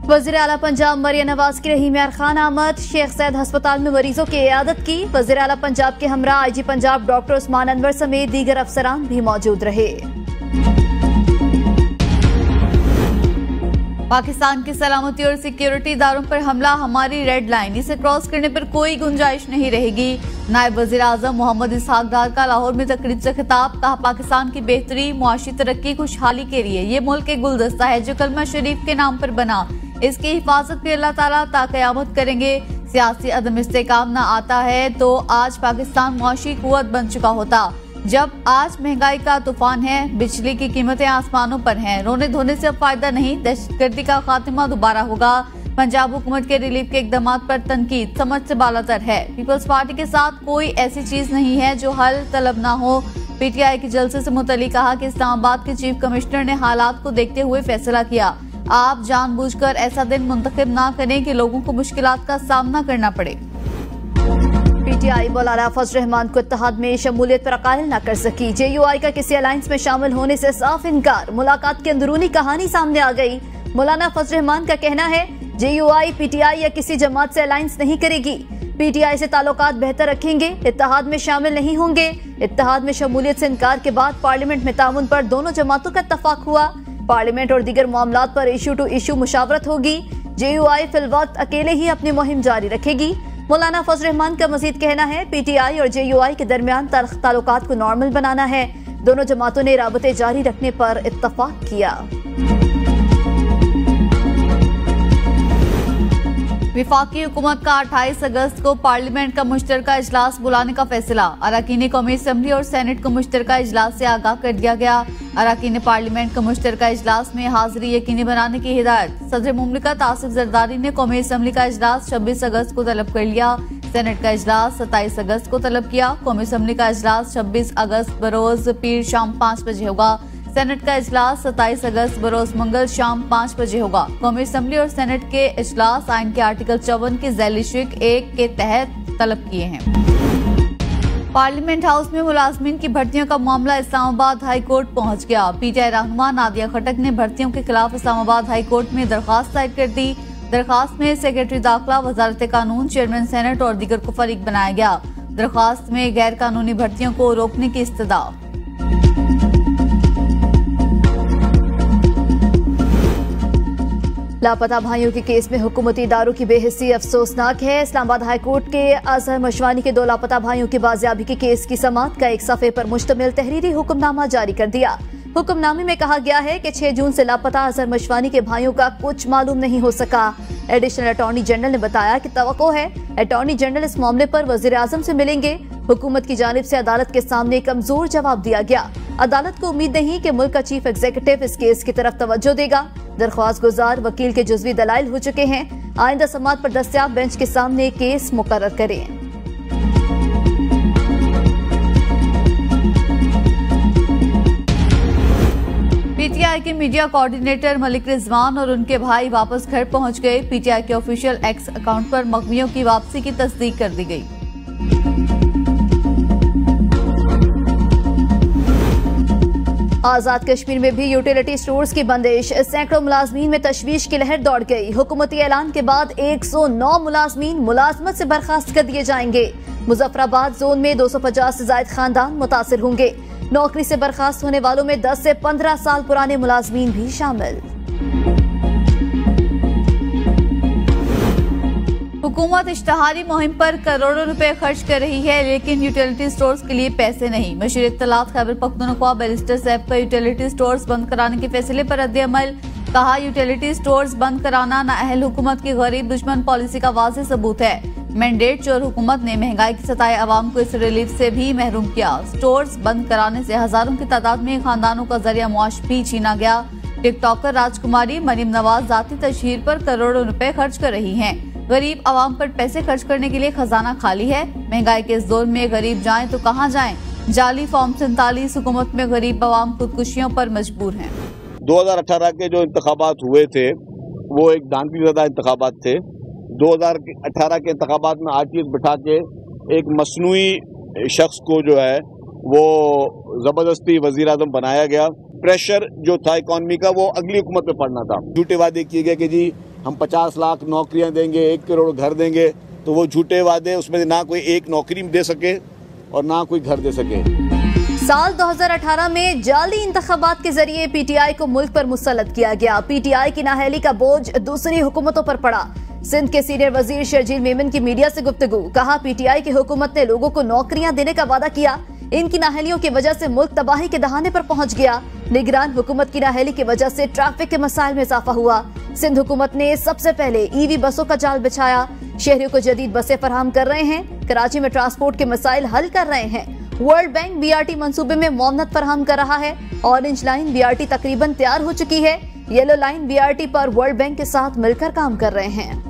वज़ीर आला पंजाब मरियम नवाज की रही मियार खान आमद। शेख सैद अस्पताल में मरीजों की इयादत की। वज़ीर आला पंजाब के हमरा IG पंजाब डॉक्टर उस्मान अनवर समेत दीगर अफसरान भी मौजूद रहे। पाकिस्तान की सलामती और सिक्योरिटी इदारों पर हमला हमारी रेड लाइन, इसे क्रॉस करने पर कोई गुंजाइश नहीं रहेगी। नायब वज़ीर आज़म मोहम्मद इसहाक डार का लाहौर में तकरीब से खिताब, कहा पाकिस्तान की बेहतरी, मुआशी तरक्की, खुशहाली के लिए ये मुल्क एक गुलदस्ता है जो कलमा शरीफ के नाम पर बना। इसकी हिफाजत भी अल्लाह ताला ताक़यामत करेंगे। सियासी अदम इस्तेकाम न आता है तो आज पाकिस्तान मुआशी कुव्वत बन चुका होता। जब आज महंगाई का तूफान है, बिजली की कीमतें आसमानों पर हैं, रोने धोने से अब फायदा नहीं, दहशतगर्दी का खात्मा दोबारा होगा। पंजाब हुकूमत के रिलीफ के इकदाम पर तनकीद समझ से बालातर है। पीपल्स पार्टी के साथ कोई ऐसी चीज नहीं है जो हल तलब ना हो। PTI के जलसे से मुतल्लिक कहा कि इस्लामाबाद के चीफ कमिश्नर ने हालात को देखते हुए फैसला किया। आप जानबूझकर ऐसा दिन मुंतखब ना करें कि लोगों को मुश्किलात का सामना करना पड़े। PTI मौलाना फजल रहमान को इत्तेहाद में शमूलियत पर कायल न कर सकी। JUI का किसी अलायंस में शामिल होने से साफ इनकार। मुलाकात की अंदरूनी कहानी सामने आ गई। मौलाना फजल रहमान का कहना है JUI PTI या किसी जमात से अलायंस नहीं करेगी। PTI से ताल्लुकात बेहतर रखेंगे, इत्तेहाद में शामिल नहीं होंगे। इत्तेहाद में शमूलियत से इनकार के बाद पार्लियामेंट में ताउन पर दोनों जमातों का इत्तफाक हुआ। पार्लियामेंट और दीगर मामलात पर इशू टू इशू मुशावरत होगी। JUI फिलवक्त अकेले ही अपनी मुहिम जारी रखेगी। मौलाना फजल रहमान का मजीद कहना है PTI और JUI के दरमियान ताल्लुकात को नॉर्मल बनाना है। दोनों जमातों ने राबते जारी रखने पर इत्तफाक किया। विफाकी हुकूमत का 28 अगस्त को पार्लियामेंट का मुश्तरका इजलास बुलाने का फैसला। अरकान कौमी असम्बली और सेनेट को मुश्तरका इजलास से आगाह कर दिया गया। अरकान पार्लियामेंट का मुश्तरका इजलास में हाजिरी यकीनी बनाने की हिदायत। सदर मुमलिकत आसिफ जरदारी ने कौमी असम्बली का इजलास 26 अगस्त को तलब कर लिया। सेनेट का इजलास 27 अगस्त को तलब किया। कौमी असम्बली का इजलास 26 अगस्त बरोज पीर शाम 5 बजे होगा। सेनेट का इजलास 27 अगस्त बरोज मंगल शाम 5 बजे होगा। कौमी असम्बली और सेनेट के इजलास आइन के आर्टिकल 54 की झैली शिक 1 के तहत तलब किए हैं। पार्लियामेंट हाउस में मुलाजमीन की भर्तियों का मामला इस्लामाबाद हाई कोर्ट पहुंच गया। PTI रहनुमा नादिया खटक ने भर्तियों के खिलाफ इस्लामाबाद हाई कोर्ट में दरखास्त दायर कर दी। दरखास्त में सेक्रेटरी दाखिला, वजारत कानून, चेयरमैन सेनेट और दीगर को फरीक बनाया गया। दरखास्त में गैर कानूनी भर्तियों को रोकने की इस्तदा। लापता भाइयों के केस में हुकूमती इदारों की बेहिस्सी अफसोसनाक है। इस्लामाबाद हाई कोर्ट के अजहर मशवानी के 2 लापता भाइयों की बाजियाबी के केस की समाअत का एक सफ़े पर मुश्तमिल तहरीरी हुक्मनामा जारी कर दिया। हुक्मनामे में कहा गया है कि 6 जून से लापता अजहर मशवानी के भाइयों का कुछ मालूम नहीं हो सका। एडिशनल अटॉर्नी जनरल ने बताया कि तवक्को है अटॉर्नी जनरल इस मामले पर वजीर आजम से मिलेंगे। हुकूमत की जानिब से अदालत के सामने कमजोर जवाब दिया गया। अदालत को उम्मीद नहीं कि मुल्क का चीफ एग्जीक्यूटिव इस केस की तरफ तवज्जो देगा। दरख्वास्त गुजार वकील के जुज़वी दलाइल हो चुके हैं। आइंदा समाअत पर दस्तयाब बेंच के सामने केस मुकर्रर करें। PTI के मीडिया कोऑर्डिनेटर मलिक रिजवान और उनके भाई वापस घर पहुंच गए। PTI के ऑफिशियल एक्स अकाउंट पर मकमियों की वापसी की तस्दीक कर दी गई। आजाद कश्मीर में भी यूटिलिटी स्टोर्स की बंदिश। सैकड़ों मुलाजमीन में तशवीश की लहर दौड़ गई। हुकूमती ऐलान के बाद 109 मुलाजमीन मुलाजमत से बर्खास्त कर दिए जाएंगे। मुजफ्फराबाद जोन में 250 से ज्यादा खानदान मुतासिर होंगे। नौकरी से बर्खास्त होने वालों में 10 से 15 साल पुराने मुलाजमीन भी शामिल। हुकूमत इश्तहारी मुहिम पर करोड़ों रुपए खर्च कर रही है, लेकिन यूटिलिटी स्टोर्स के लिए पैसे नहीं। मशीर इत्तलात खैबर पख्तूनख्वा बैरिस्टर सैफ का यूटिलिटी स्टोर्स बंद कराने के फैसले पर रद्द-ए-अमल। कहा यूटिलिटी स्टोर्स बंद कराना नाअहल हुकूमत की गरीब दुश्मन पॉलिसी का वाज़ेह सबूत है। मैंडेट चोर हुकूमत ने महंगाई की सताए अवाम को इस रिलीफ से भी महरूम किया। स्टोर्स बंद कराने से हजारों की तादाद में खानदानों का जरिया मुआश भी छीना गया। टिकटॉकर राजकुमारी मरियम नवाज जाती तशहीर पर करोड़ों रुपए खर्च कर रही हैं। गरीब आवाम पर पैसे खर्च करने के लिए खजाना खाली है। महंगाई के इस दौर में गरीब जाएं तो कहां जाएं। जाली फॉर्म 47 हुकूमत में गरीब आवाम खुदकुशियों पर मजबूर हैं। 2018 के जो इंतखाबात हुए थे वो एक दानतीज़दा इंतखाबात थे। 2018 के इंतखाबात में आर्टिस्ट बिठा के एक मसनूई शख्स को जो है वो ज़बरदस्ती वज़ीर आज़म बनाया गया। प्रेशर जो था इकॉनमी का वो अगली हुकूमत पे पड़ना था। झूठे वादे किए गए कि जी हम 50 लाख नौकरियां देंगे, 1 करोड़ घर देंगे, तो वो झूठे वादे, उसमें ना कोई एक नौकरी दे सके और ना कोई घर दे सके। साल 2018 में जाली इंतखाबात के जरिए पीटीआई को मुल्क पर मुसल्लत किया गया। पीटीआई की नाअहली का बोझ दूसरी हुकूमतों पर पड़ा। सिंध के सीनियर वजीर शर्जील मेमन की मीडिया से गुफ्तगू, कहा पीटीआई की हुकूमत ने लोगों को नौकरियां देने का वादा किया, इनकी नाअहलियों की वजह से मुल्क तबाही के दहाने पर पहुंच गया। निगरान हुकूमत की नाअहली की वजह से ट्रैफिक के मसाइल में इजाफा हुआ। सिंध हुकूमत ने सबसे पहले ईवी बसों का जाल बिछाया, शहरियों को जदीद बसें फराहम कर रहे हैं, कराची में ट्रांसपोर्ट के मसाइल हल कर रहे हैं। वर्ल्ड बैंक बीआरटी मंसूबे में मुआवनत फराहम कर रहा है। ऑरेंज लाइन बीआरटी तकरीबन तैयार हो चुकी है। येलो लाइन बीआरटी पर वर्ल्ड बैंक के साथ मिलकर काम कर रहे हैं।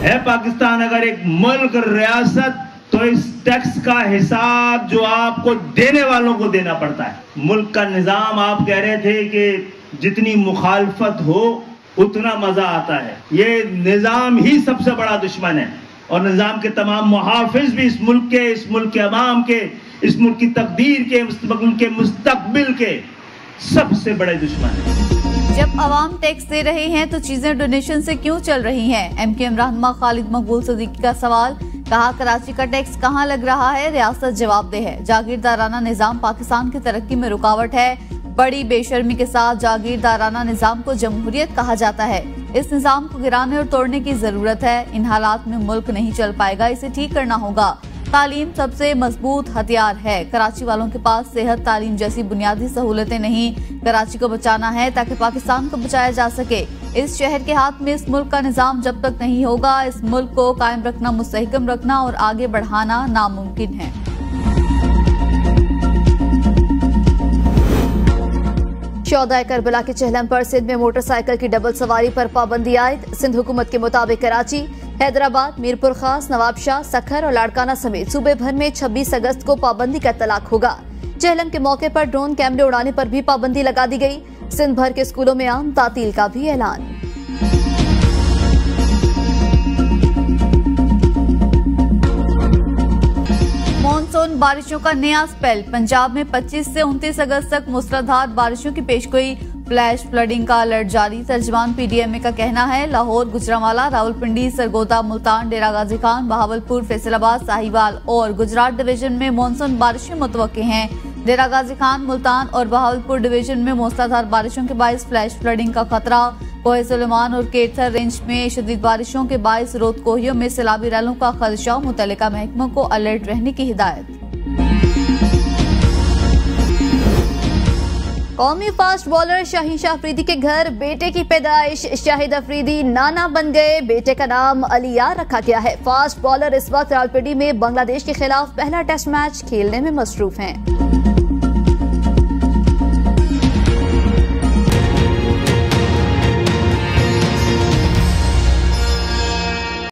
है पाकिस्तान अगर एक मुल्क रियासत, तो इस टैक्स का हिसाब जो आपको देने वालों को देना पड़ता है। मुल्क का निजाम, आप कह रहे थे कि जितनी मुखालफत हो उतना मजा आता है। ये निजाम ही सबसे बड़ा दुश्मन है और निजाम के तमाम मुहाफिज भी इस मुल्क के अवाम के, इस मुल्क की तकदीर के, मुल्क के मुस्तकबिल के सबसे बड़े दुश्मन है। जब अवाम टैक्स दे रहे हैं तो चीजें डोनेशन से क्यों चल रही हैं? एमकेएम रहनुमा खालिद मकबूल सिद्दीकी का सवाल। कहा कराची का टैक्स कहां लग रहा है, रियासत जवाबदेह है। जागीरदाराना निजाम पाकिस्तान की तरक्की में रुकावट है। बड़ी बेशर्मी के साथ जागीरदाराना निजाम को जमहूरियत कहा जाता है। इस निजाम को गिराने और तोड़ने की जरूरत है। इन हालात में मुल्क नहीं चल पाएगा, इसे ठीक करना होगा। तालीम सबसे मजबूत हथियार है। कराची वालों के पास सेहत, तालीम जैसी बुनियादी सहूलतें नहीं। कराची को बचाना है ताकि पाकिस्तान को बचाया जा सके। इस शहर के हाथ में इस मुल्क का निजाम जब तक नहीं होगा, इस मुल्क को कायम रखना, मुस्तहकम रखना और आगे बढ़ाना नामुमकिन है। शौदा करबला के चहलम पर सिंध में मोटरसाइकिल की डबल सवारी पर पाबंदी आयद। सिंध हुकूमत के मुताबिक कराची, हैदराबाद, मीरपुर खास, नवाबशाह, सखर और लाड़काना समेत सूबे भर में 26 अगस्त को पाबंदी का इतलाक होगा। चहलम के मौके पर ड्रोन कैमरे उड़ाने पर भी पाबंदी लगा दी गई। सिंध भर के स्कूलों में आम तातील का भी ऐलान। मानसून बारिशों का नया स्पेल। पंजाब में 25 से 29 अगस्त तक मूसलाधार बारिशों की पेशगोई। फ्लैश फ्लडिंग का अलर्ट जारी। तर्जमान पीडीएमए का कहना है लाहौर, गुजरांवाला, रावलपिंडी, सरगोदा, मुल्तान, डेरा गाजी खान, बहावलपुर, फैसलाबाद, साहिवाल और गुजरात डिवीजन में मानसून बारिशें मुतवक्के हैं। डेरा गाजी खान, मुल्तान और बहावलपुर डिवीजन में मूसलाधार बारिशों के बायस फ्लैश फ्लडिंग का खतरा। कोहे सुलेमान और केथर रेंज में शदीद बारिशों के बायस रोद कोहियों में सैलाबी रैलों का खदशा। मुतल्लिका महकमों को अलर्ट रहने की हिदायत। कौमी फास्ट बॉलर शाहीन शाह अफरीदी के घर बेटे की पैदाइश। शाहिद अफरीदी नाना बन गए। बेटे का नाम अलियार रखा गया है। फास्ट बॉलर इस वक्त रावलपिंडी में बांग्लादेश के खिलाफ पहला टेस्ट मैच खेलने में मसरूफ हैं।